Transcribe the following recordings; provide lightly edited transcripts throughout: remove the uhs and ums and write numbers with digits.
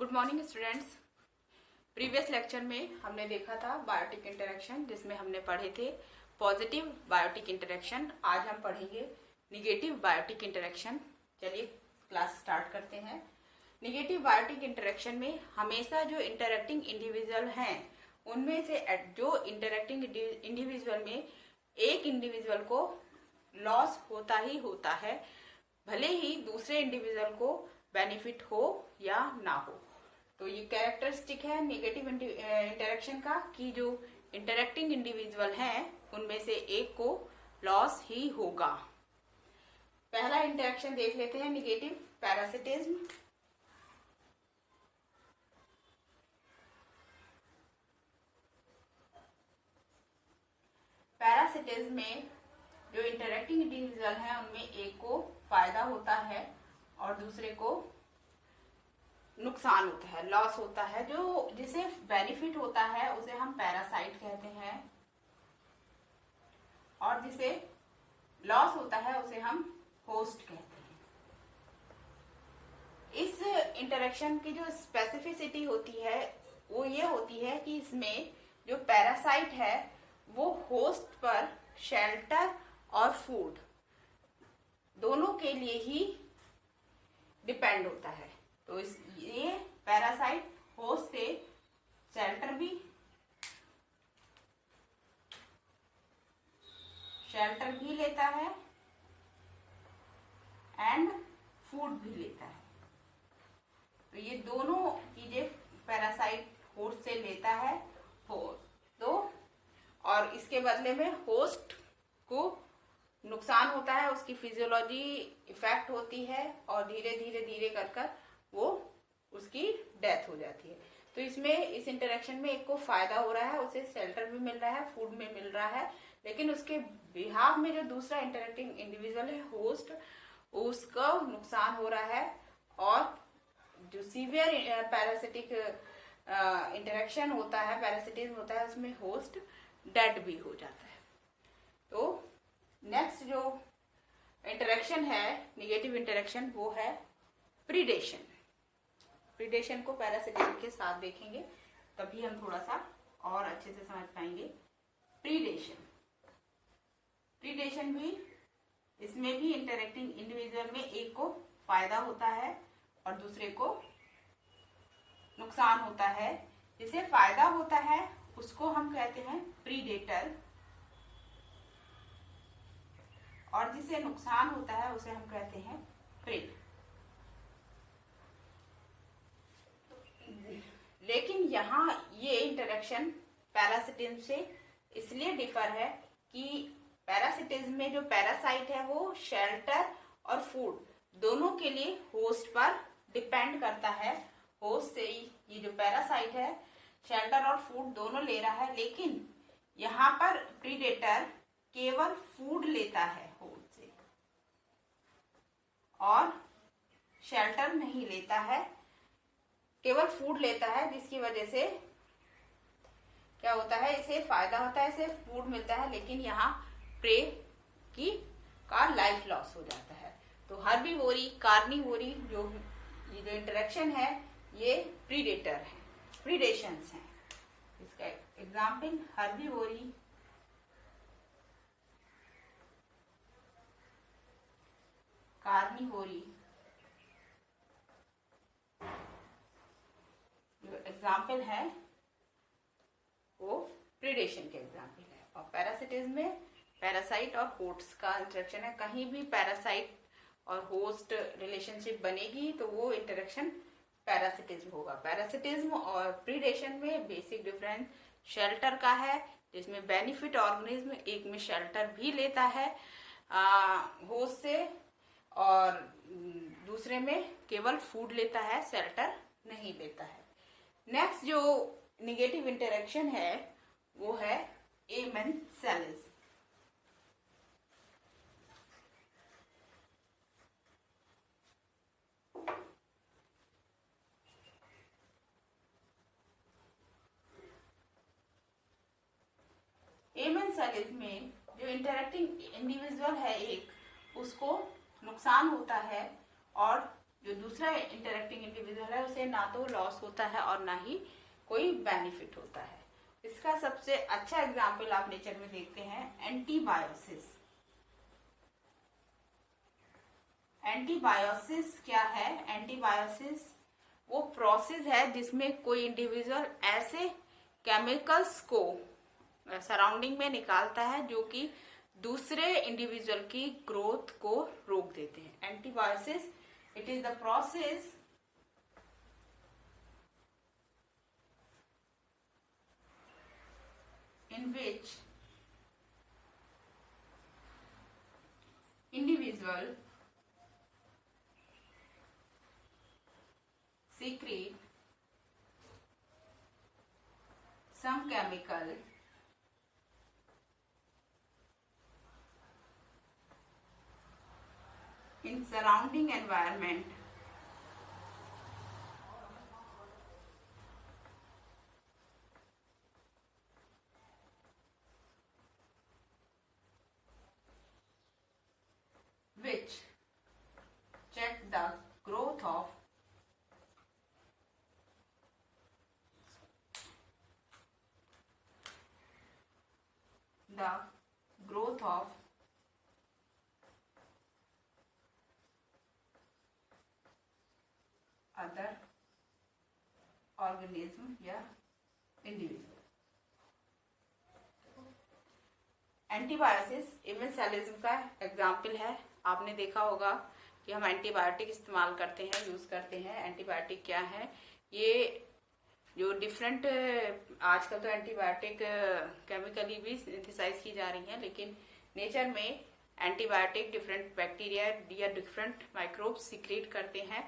Good morning students. Previous lecture में हमने देखा था बायोटिक इंटरेक्शन, जिसमें हमने पढ़े थे पॉजिटिव बायोटिक इंटरेक्शन। आज हम पढ़ेंगे निगेटिव बायोटिक इंटरेक्शन। चलिए क्लास स्टार्ट करते हैं। निगेटिव बायोटिक इंटरेक्शन में हमेशा जो इंटरेक्टिंग इंडिविजुअल हैं उनमें से जो इंटरेक्टिंग इंडिविजुअल में एक इंडिविजुअल को लॉस होता ही होता है, भले ही दूसरे इंडिविजुअल को बेनिफिट हो या ना हो। तो ये कैरेक्टरिस्टिक है नेगेटिव इंटरेक्शन का कि जो इंटरेक्टिंग इंडिविजुअल हैं उनमें से एक को लॉस ही होगा। पहला इंटरेक्शन देख लेते हैं, निगेटिव पैरासिटिज्म। पैरासिटिज्म में जो इंटरेक्टिंग इंडिविजुअल हैं उनमें एक को फायदा होता है और दूसरे को नुकसान होता है, लॉस होता है। जो जिसे बेनिफिट होता है उसे हम पैरासाइट कहते हैं और जिसे लॉस होता है उसे हम होस्ट कहते हैं। इस इंटरेक्शन की जो स्पेसिफिसिटी होती है वो ये होती है कि इसमें जो पैरासाइट है वो होस्ट पर शेल्टर और फूड दोनों के लिए ही डिपेंड होता है। तो ये पैरासाइट होस्ट से शेल्टर भी लेता है एंड फूड भी लेता है। तो ये दोनों चीजें पैरासाइट होस्ट से लेता है तो और इसके बदले में होस्ट को नुकसान होता है, उसकी फिजियोलॉजी इफेक्ट होती है और धीरे धीरे कर वो उसकी डेथ हो जाती है। तो इसमें इस इंटरेक्शन में एक को फायदा हो रहा है, उसे शेल्टर भी मिल रहा है, फूड में मिल रहा है, लेकिन उसके बिहाफ में जो दूसरा इंटरेक्टिंग इंडिविजुअल है होस्ट, उसका नुकसान हो रहा है और जो सीवियर पैरासिटिक इंटरेक्शन होता है, पैरासिटिज्म होता है, उसमें होस्ट डेड भी हो जाता है। तो नेक्स्ट जो इंटरेक्शन है निगेटिव इंटरेक्शन वो है प्रीडेशन। प्रीडेशन को पैरासिटिज्म के साथ देखेंगे तभी हम थोड़ा सा और अच्छे से समझ पाएंगे। प्रीडेशन भी, इसमें भी इंटरेक्टिंग इंडिविजुअल में एक को फायदा होता है और दूसरे को नुकसान होता है। जिसे फायदा होता है उसको हम कहते हैं प्रीडेटर और जिसे नुकसान होता है उसे हम कहते हैं प्रे। लेकिन यहाँ ये इंटरेक्शन पैरासिटिज्म से इसलिए डिफर है कि पैरासिटिज्म में जो पैरासाइट है वो शेल्टर और फूड दोनों के लिए होस्ट पर डिपेंड करता है। होस्ट से ही ये जो पैरासाइट है शेल्टर और फूड दोनों ले रहा है, लेकिन यहाँ पर प्रीडेटर केवल फूड लेता है होस्ट से और शेल्टर नहीं लेता है, केवल फूड लेता है, जिसकी वजह से क्या होता है, इसे फायदा होता है, इसे फूड मिलता है, लेकिन यहाँ प्रे का लाइफ लॉस हो जाता है। तो हर्बीवोरी कार्निवोरी जो इंटरेक्शन है ये प्रीडेटर है, प्रीडेशंस हैं। इसका एग्जाम्पल हर्बीवोरी, कार्निवोरी जो एग्जाम्पल है वो प्रीडेशन के एग्जाम्पल है। और पैरासिटिज्म में पैरासाइट और होस्ट का इंटरेक्शन है। कहीं भी पैरासाइट और होस्ट रिलेशनशिप बनेगी तो वो इंटरेक्शन पैरासिटिज्म होगा। पैरासिटिज्म और प्रीडेशन में बेसिक डिफरेंस शेल्टर का है, जिसमें बेनिफिट ऑर्गेनिज्म एक में शेल्टर भी लेता है होस्ट से और दूसरे में केवल फूड लेता है, शेल्टर नहीं लेता है। नेक्स्ट जो निगेटिव इंटरेक्शन है वो है एमेंसेलिस। एमेंसेलिस में जो इंटरेक्टिंग इंडिविजुअल है एक, उसको नुकसान होता है और जो दूसरा इंटरेक्टिंग इंडिविजुअल है उसे ना तो लॉस होता है और ना ही कोई बेनिफिट होता है। इसका सबसे अच्छा एग्जाम्पल आप नेचर में देखते हैं एंटीबायोसिस। एंटीबायोसिस क्या है? एंटीबायोसिस वो प्रोसेस है जिसमें कोई इंडिविजुअल ऐसे केमिकल्स को सराउंडिंग में निकालता है जो कि दूसरे इंडिविजुअल की ग्रोथ को रोक देते हैं। Antibiosis it is the process in which individual secrete some chemical in surrounding environment which check the growth of other organism या इंडिविजुअल। एंटीबायोसिस इमेंसालिज्म का एग्जाम्पल है। आपने देखा होगा कि हम एंटीबायोटिक इस्तेमाल करते हैं, यूज करते हैं। एंटीबायोटिक क्या है? ये जो डिफरेंट आजकल तो एंटीबायोटिक केमिकली भी सिंथेसाइज की जा रही हैं, लेकिन नेचर में एंटीबायोटिक डिफरेंट बैक्टीरिया या डिफरेंट माइक्रोब्स सीक्रेट करते हैं।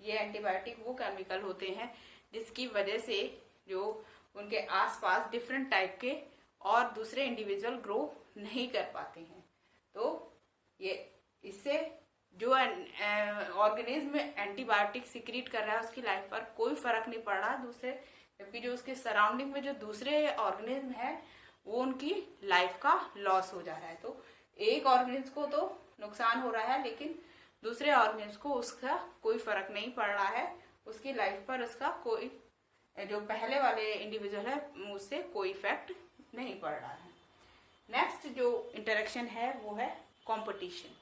ये एंटीबायोटिक वो केमिकल होते हैं जिसकी वजह से जो उनके आसपास डिफरेंट टाइप के और दूसरे इंडिविजुअल ग्रो नहीं कर पाते हैं। तो ये इससे जो ऑर्गेनिज्म एंटीबायोटिक सीक्रेट कर रहा है उसकी लाइफ पर कोई फर्क नहीं पड़ रहा दूसरे, जबकि जो उसके सराउंडिंग में जो दूसरे ऑर्गेनिज्म है वो उनकी लाइफ का लॉस हो जा रहा है। तो एक ऑर्गेनिज्म को तो नुकसान हो रहा है लेकिन दूसरे ऑर्गेनिज्म को उसका कोई फर्क नहीं पड़ रहा है, उसकी लाइफ पर उसका कोई जो पहले वाले इंडिविजुअल है उससे कोई इफेक्ट नहीं पड़ रहा है। नेक्स्ट जो इंटरेक्शन है वो है कंपटीशन।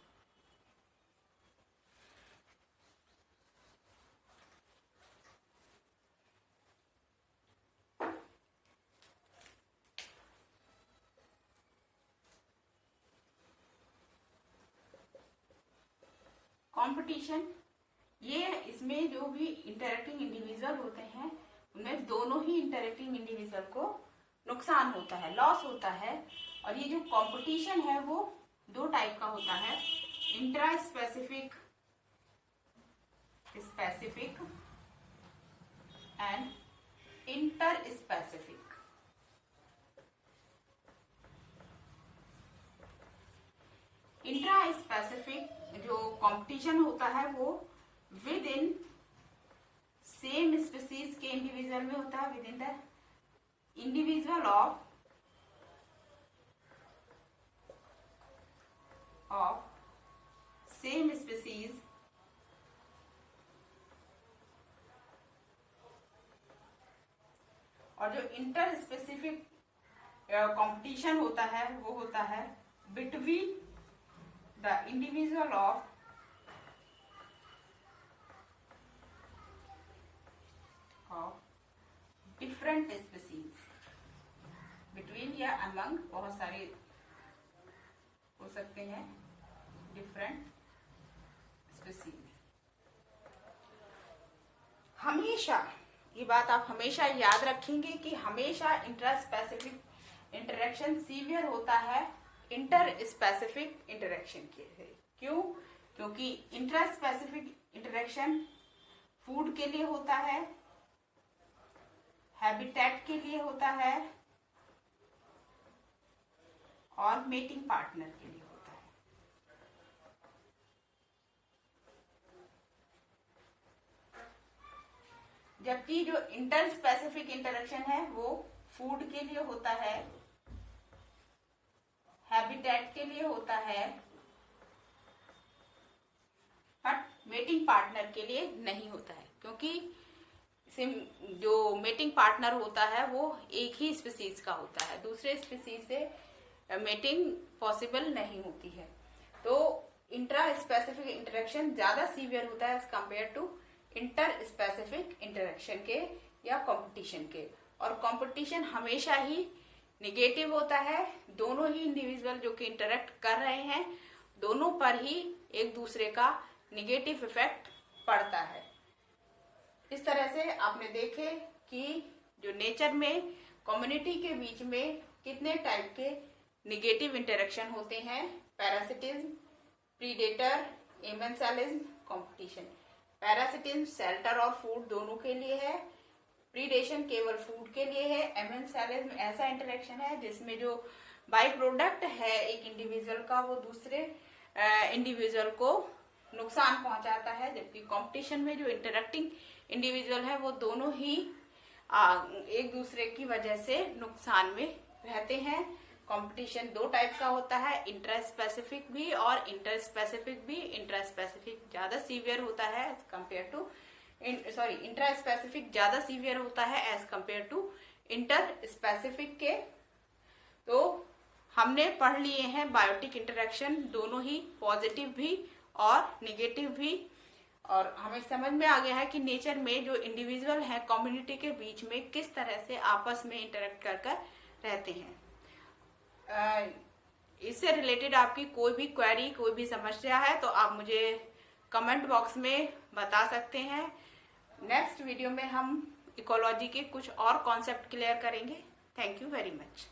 कंपटीशन ये इसमें जो भी इंटरेक्टिंग इंडिविजुअल होते हैं उनमें दोनों ही इंटरेक्टिंग इंडिविजुअल को नुकसान होता है, लॉस होता है। और ये जो कंपटीशन है वो दो टाइप का होता है, intra specific and inter specific. Intra specific जो कंपटीशन होता है वो विद इन सेम स्पीसीज के इंडिविजुअल में होता है, with in the individual of same species और जो इंटर स्पेसिफिक कंपटीशन होता है वो होता है between the individual of different species, between या among बहुत सारे हो सकते हैं different species। हमेशा ये बात आप हमेशा याद रखेंगे कि हमेशा इंट्रा स्पेसिफिक इंटरेक्शन सीवियर होता है इंटर स्पेसिफिक इंटरेक्शन के है। क्यों? क्योंकि इंट्रा स्पेसिफिक इंटरेक्शन फूड के लिए होता है, हैबिटेट के लिए होता है और मेटिंग पार्टनर के लिए होता है। जबकि जो इंटर स्पेसिफिक इंटरेक्शन है वो फूड के लिए होता है, हैबिटेट के लिए होता है, बट मेटिंग पार्टनर के लिए नहीं होता है, क्योंकि जो मेटिंग पार्टनर होता है वो एक ही स्पीसीज का होता है, दूसरे स्पीसीज से मेटिंग पॉसिबल नहीं होती है। तो इंट्रा स्पेसिफिक इंटरेक्शन ज्यादा सीवियर होता है as compare to inter specific interaction के या कंपटीशन के। और कंपटीशन हमेशा ही निगेटिव होता है, दोनों ही इंडिविजुअल जो कि इंटरेक्ट कर रहे हैं दोनों पर ही एक दूसरे का निगेटिव इफेक्ट पड़ता है। इस तरह से आपने देखे कि जो नेचर में कम्युनिटी के बीच में कितने टाइप के निगेटिव इंटरेक्शन होते हैं, parasitism, predator, amensalism, competition. Parasitism shelter और फूड दोनों के लिए है, प्रीडेशन केवल फूड के लिए है, एमेंसालिज्म ऐसा इंटरेक्शन है जिसमें जो बाई प्रोडक्ट है एक इंडिविजुअल का वो दूसरे इंडिविजुअल को नुकसान पहुंचाता है, जबकि कंपटीशन में जो इंटरेक्टिंग इंडिविजुअल है वो दोनों ही एक दूसरे की वजह से नुकसान में रहते हैं। कंपटीशन दो टाइप का होता है, इंट्रा स्पेसिफिक भी और इंटर स्पेसिफिक भी। इंट्रा स्पेसिफिक ज्यादा सीवियर होता है as compare to intra specific ज्यादा सीवियर होता है as compare to inter specific के। तो हमने पढ़ लिए हैं बायोटिक इंटरेक्शन, दोनों ही पॉजिटिव भी और निगेटिव भी, और हमें समझ में आ गया है कि नेचर में जो इंडिविजुअल है कम्युनिटी के बीच में किस तरह से आपस में इंटरेक्ट कर कर रहते हैं। इससे रिलेटेड आपकी कोई भी क्वेरी, कोई भी समस्या है तो आप मुझे कमेंट बॉक्स में बता सकते हैं। नेक्स्ट वीडियो में हम इकोलॉजी के कुछ और कॉन्सेप्ट क्लियर करेंगे। Thank you very much.